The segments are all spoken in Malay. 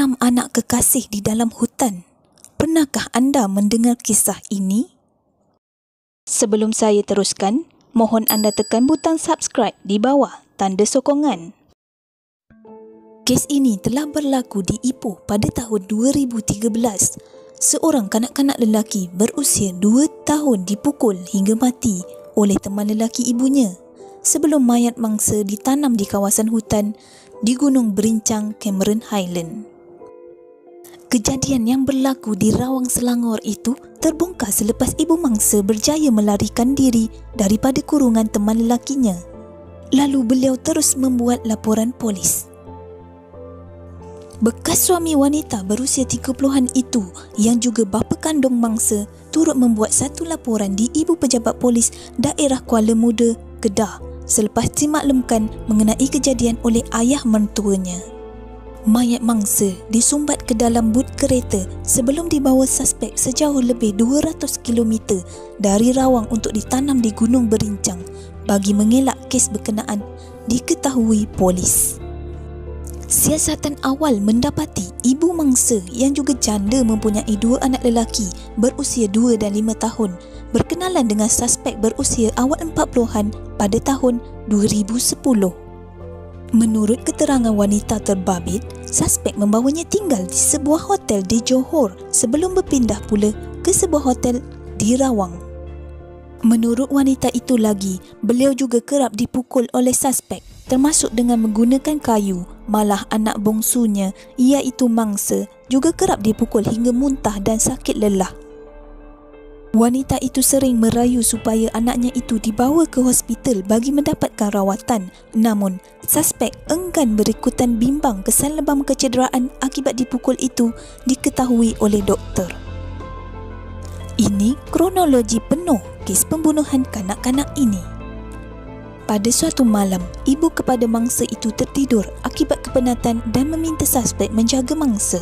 6 anak kekasih di dalam hutan. Pernahkah anda mendengar kisah ini? Sebelum saya teruskan, mohon anda tekan butang subscribe di bawah tanda sokongan. Kes ini telah berlaku di Ipoh pada tahun 2013. Seorang kanak-kanak lelaki berusia 2 tahun dipukul hingga mati oleh teman lelaki ibunya sebelum mayat mangsa ditanam di kawasan hutan di Gunung Berincang, Cameron Highland. Kejadian yang berlaku di Rawang Selangor itu terbongkar selepas ibu mangsa berjaya melarikan diri daripada kurungan teman lelakinya. Lalu beliau terus membuat laporan polis. Bekas suami wanita berusia 30-an itu yang juga bapa kandung mangsa turut membuat satu laporan di Ibu Pejabat Polis Daerah Kuala Muda, Kedah selepas dimaklumkan mengenai kejadian oleh ayah mertuanya. Mayat mangsa disumbat ke dalam but kereta sebelum dibawa suspek sejauh lebih 200 km dari Rawang untuk ditanam di Gunung Berincang bagi mengelak kes berkenaan, diketahui polis. Siasatan awal mendapati ibu mangsa yang juga janda mempunyai 2 anak lelaki berusia 2 dan 5 tahun berkenalan dengan suspek berusia awal 40-an pada tahun 2010. Menurut keterangan wanita terbabit, suspek membawanya tinggal di sebuah hotel di Johor sebelum berpindah pula ke sebuah hotel di Rawang. Menurut wanita itu lagi, beliau juga kerap dipukul oleh suspek termasuk dengan menggunakan kayu. Malah anak bongsunya iaitu mangsa juga kerap dipukul hingga muntah dan sakit lelah. Wanita itu sering merayu supaya anaknya itu dibawa ke hospital bagi mendapatkan rawatan. Namun, suspek enggan berikutan bimbang kesan lebam kecederaan akibat dipukul itu diketahui oleh doktor. Ini kronologi penuh kes pembunuhan kanak-kanak ini. Pada suatu malam, ibu kepada mangsa itu tertidur akibat kepenatan dan meminta suspek menjaga mangsa.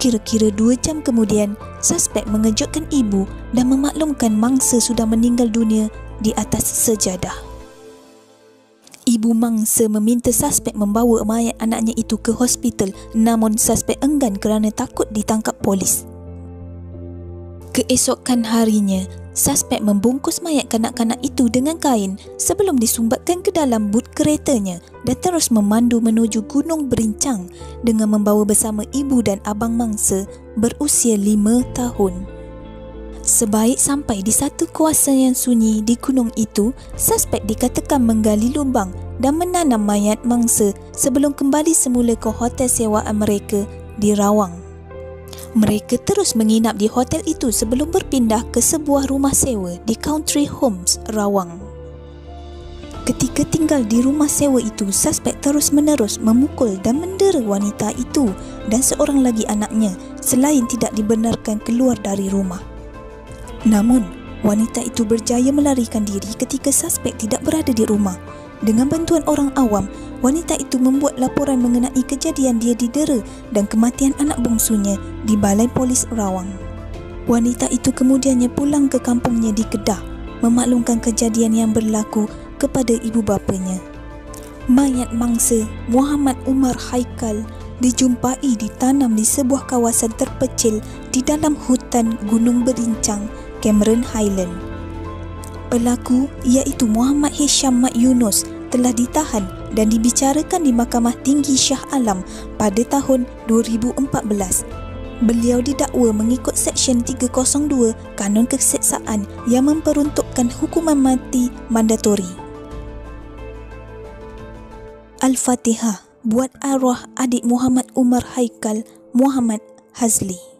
Kira-kira 2 jam kemudian, suspek mengejutkan ibu dan memaklumkan mangsa sudah meninggal dunia di atas sejadah. Ibu mangsa meminta suspek membawa mayat anaknya itu ke hospital, namun suspek enggan kerana takut ditangkap polis. Keesokan harinya, suspek membungkus mayat kanak-kanak itu dengan kain sebelum disumbatkan ke dalam but keretanya dan terus memandu menuju Gunung Berincang dengan membawa bersama ibu dan abang mangsa berusia 5 tahun. Sebaik sampai di satu kawasan yang sunyi di gunung itu, suspek dikatakan menggali lubang dan menanam mayat mangsa sebelum kembali semula ke hotel sewaan mereka di Rawang. Mereka terus menginap di hotel itu sebelum berpindah ke sebuah rumah sewa di Country Homes, Rawang. Ketika tinggal di rumah sewa itu, suspek terus-menerus memukul dan mendera wanita itu dan seorang lagi anaknya selain tidak dibenarkan keluar dari rumah. Namun, wanita itu berjaya melarikan diri ketika suspek tidak berada di rumah. Dengan bantuan orang awam, wanita itu membuat laporan mengenai kejadian dia didera dan kematian anak bongsunya di Balai Polis Rawang. Wanita itu kemudiannya pulang ke kampungnya di Kedah, memaklumkan kejadian yang berlaku kepada ibu bapanya. Mayat mangsa Muhammad Umar Haikal dijumpai ditanam di sebuah kawasan terpencil di dalam hutan Gunung Berincang, Cameron Highland. Pelaku iaitu Muhammad Hisham Mat Yunus telah ditahan dan dibicarakan di Mahkamah Tinggi Shah Alam pada tahun 2014. Beliau didakwa mengikut Seksyen 302 Kanun Keseksaan yang memperuntukkan hukuman mati mandatori. Al-Fatihah buat arwah adik Muhammad Umar Haikal, Muhammad Hazli.